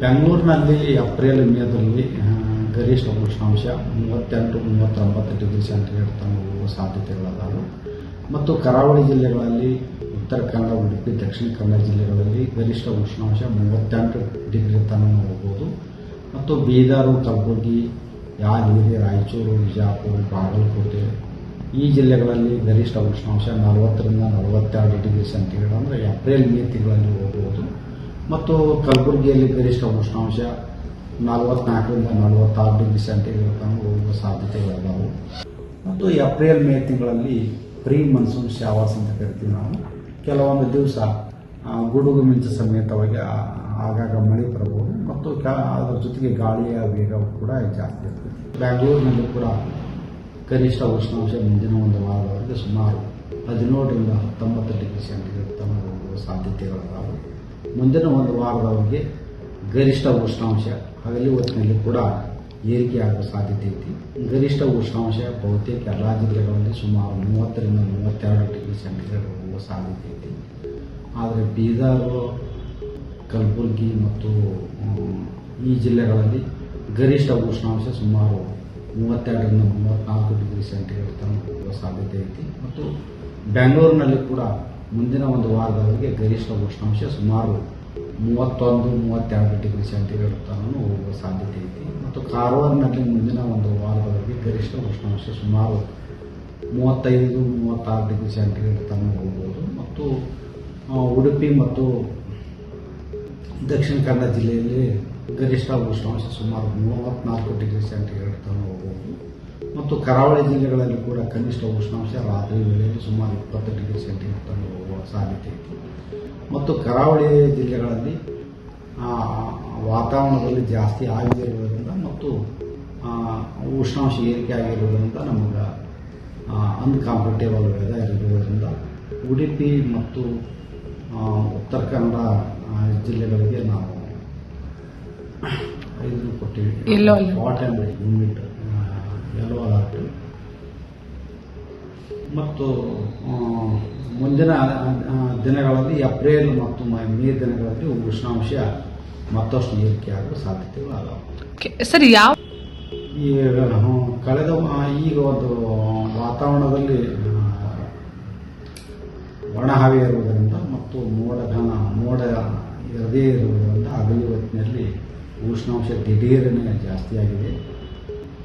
ಬೆಂಗಳೂರಿನಲ್ಲಿ ಏಪ್ರಿಲ್ ಮೇದಲ್ಲಿ ಗರಿಷ್ಠ ಉಷ್ಣಾಂಶ 38-39 ಡಿಗ್ರಿ ಸೆಂಟಿಗ್ರೇಡ್ ತನಕ ಹೋಗುವ ಸಾಧ್ಯತೆಗಳದಾವು. ಮತ್ತು ಕರಾವಳಿ ಜಿಲ್ಲೆಗಳಲ್ಲಿ ಉತ್ತರ ಕನ್ನಡ, ಉಡುಪಿ, ದಕ್ಷಿಣ ಕನ್ನಡ ಜಿಲ್ಲೆಗಳಲ್ಲಿ ಗರಿಷ್ಠ ಉಷ್ಣಾಂಶ 38 ಡಿಗ್ರಿ ತನಕ ಹೋಗ್ಬೋದು. ಮತ್ತು ಬೀದರು, ಕಲಬುರಗಿ, ಯಾದಗಿರಿ, ರಾಯಚೂರು, ವಿಜಯಪುರ, ಬಾಗಲಕೋಟೆ ಈ ಜಿಲ್ಲೆಗಳಲ್ಲಿ ಗರಿಷ್ಠ ಉಷ್ಣಾಂಶ 40-42 ಡಿಗ್ರಿ ಸೆಂಟಿಗ್ರೇಡ್ ಅಂದರೆ ಏಪ್ರಿಲ್ ಮೇ ತಿಂಗಳಲ್ಲಿ ಹೋಗ್ಬೋದು. ಮತ್ತು ಕಲಬುರಗಿಯಲ್ಲಿ ಗರಿಷ್ಠ ಉಷ್ಣಾಂಶ 44-46 ಡಿಗ್ರಿ ಸೆಂಟಿಗ್ರೇಡ್ ತನಕ ಹೋಗುವ ಸಾಧ್ಯತೆಗಳಿದ್ದಾವೆ. ಮತ್ತು ಏಪ್ರಿಲ್ ಮೇ ತಿಂಗಳಲ್ಲಿ ಪ್ರೀ ಮನ್ಸೂನ್ ಶಾವರ್ಸ್ ಅಂತ ಕರಿತೀವಿ ನಾವು. ಕೆಲವೊಂದು ದಿವಸ ಗುಡುಗು ಮಿಂಚು ಸಮೇತವಾಗಿ ಆಗಾಗ ಮಳೆ ಬರಬಹುದು. ಮತ್ತು ಅದರ ಜೊತೆಗೆ ಗಾಳಿಯ ವೇಗ ಕೂಡ ಜಾಸ್ತಿ ಇರ್ತದೆ. ಬೆಂಗಳೂರಿನಲ್ಲಿ ಕೂಡ ಗರಿಷ್ಠ ಉಷ್ಣಾಂಶ ಮುಂದಿನ ಒಂದು ವಾರದವರೆಗೆ ಸುಮಾರು 17-19 ಡಿಗ್ರಿ ಸೆಂಟಿಗ್ರೇಡ್ ತನಕ ಹೋಗುವ ಸಾಧ್ಯತೆಗಳಿದ್ದಾವೆ. ಮುಂದಿನ ಒಂದು ವಾರದವರೆಗೆ ಗರಿಷ್ಠ ಉಷ್ಣಾಂಶ ಹಗಲಿ ಹೊತ್ತಿನಲ್ಲಿ ಕೂಡ ಏರಿಕೆಯಾಗುವ ಸಾಧ್ಯತೆ ಐತಿ. ಗರಿಷ್ಠ ಉಷ್ಣಾಂಶ ಬಹುತೇಕ ಎಲ್ಲ ಜಿಲ್ಲೆಗಳಲ್ಲಿ ಸುಮಾರು 30-32 ಡಿಗ್ರಿ ಸೆಂಟಿಗ್ರೇಡ್ ಹೋಗುವ ಸಾಧ್ಯತೆ ಐತಿ. ಆದರೆ ಬೀದರು, ಕಲಬುರಗಿ ಮತ್ತು ಈ ಜಿಲ್ಲೆಗಳಲ್ಲಿ ಗರಿಷ್ಠ ಉಷ್ಣಾಂಶ ಸುಮಾರು 32-34 ಡಿಗ್ರಿ ಸೆಂಟಿಗ್ರೇಡ್ ತನಕ ಹೋಗುವ ಸಾಧ್ಯತೆ ಐತಿ. ಮತ್ತು ಬೆಂಗಳೂರಿನಲ್ಲಿ ಕೂಡ ಮುಂದಿನ ಒಂದು ವಾರದವರೆಗೆ ಗರಿಷ್ಠ ಉಷ್ಣಾಂಶ ಸುಮಾರು 31-32 ಡಿಗ್ರಿ ಸೆಂಟಿಗ್ರೇಡ್ ತನಕ ಹೋಗುವ ಸಾಧ್ಯತೆ ಐತಿ. ಮತ್ತು ಕಾರವಾರನಲ್ಲಿ ಮುಂದಿನ ಒಂದು ವಾರದವರೆಗೆ ಗರಿಷ್ಠ ಉಷ್ಣಾಂಶ ಸುಮಾರು 35-36 ಡಿಗ್ರಿ ಸೆಂಟಿಗ್ರೇಡ್ ತನಕ ಹೋಗ್ಬೋದು. ಮತ್ತು ಉಡುಪಿ ಮತ್ತು ದಕ್ಷಿಣ ಕನ್ನಡ ಜಿಲ್ಲೆಯಲ್ಲಿ ಗರಿಷ್ಠ ಉಷ್ಣಾಂಶ ಸುಮಾರು 34 ಡಿಗ್ರಿ ಸೆಂಟಿಗ್ರೇಡ್ ತನಕ ಹೋಗ್ಬೋದು. ಮತ್ತು ಕರಾವಳಿ ಜಿಲ್ಲೆಗಳಲ್ಲಿ ಕೂಡ ಕನಿಷ್ಠ ಉಷ್ಣಾಂಶ ರಾತ್ರಿ ವೇಳೆಯಲ್ಲಿ ಸುಮಾರು 20 ಡಿಗ್ರಿ ಸೆಂಟಿಗ್ರೇಡ್ ತನಕ ಹೋಗುವ ಸಾಧ್ಯತೆ ಐತಿ. ಮತ್ತು ಕರಾವಳಿ ಜಿಲ್ಲೆಗಳಲ್ಲಿ ವಾತಾವರಣದಲ್ಲಿ ಜಾಸ್ತಿ ಆಗಿರುವುದರಿಂದ ಮತ್ತು ಉಷ್ಣಾಂಶ ಏರಿಕೆ ಆಗಿರುವುದರಿಂದ ನಮಗೆ ಅನ್ಕಂಫರ್ಟೇಬಲ್ ವೆದರ್ ಇರುವುದರಿಂದ ಉಡುಪಿ ಮತ್ತು ಉತ್ತರ ಕನ್ನಡ ಜಿಲ್ಲೆಗಳಿಗೆ ನಾವು ಇದನ್ನು ಕೊಟ್ಟಿವಿ. What and unit yellow alert. ಮತ್ತು ಮುಂದಿನ ದಿನಗಳಲ್ಲಿ ಏಪ್ರಿಲ್ ಮತ್ತು ಮೇ ದಿನಗಳಲ್ಲಿ ಉಷ್ಣಾಂಶ ಮತ್ತಷ್ಟು ಏರಿಕೆಯಾಗುವ ಸಾಧ್ಯತೆಗಳು ಸರ್. ಯಾವ ಕಳೆದ ಈಗ ಒಂದು ವಾತಾವರಣದಲ್ಲಿ ಒಣಹವೆ ಇರುವುದರಿಂದ ಮತ್ತು ಮೋಡ ಇರದೇ ಇರುವುದರಿಂದ ಹಗಲಿ ಹೊತ್ತಿನಲ್ಲಿ ಉಷ್ಣಾಂಶ ದಿಢೀರನೆ ಜಾಸ್ತಿಯಾಗಿದೆ.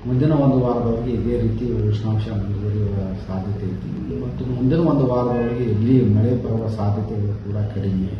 ಮುಂದಿನ ಒಂದು ವಾರದವರೆಗೆ ಇದೇ ರೀತಿ ಉಷ್ಣಾಂಶ ಮುಂದುವರಿಯುವ ಸಾಧ್ಯತೆ ಐತಿ. ಮತ್ತು ಮುಂದಿನ ಒಂದು ವಾರದವರೆಗೆ ಇಲ್ಲಿ ಮಳೆ ಬರುವ ಸಾಧ್ಯತೆಗಳು ಕೂಡ ಕಡಿಮೆ.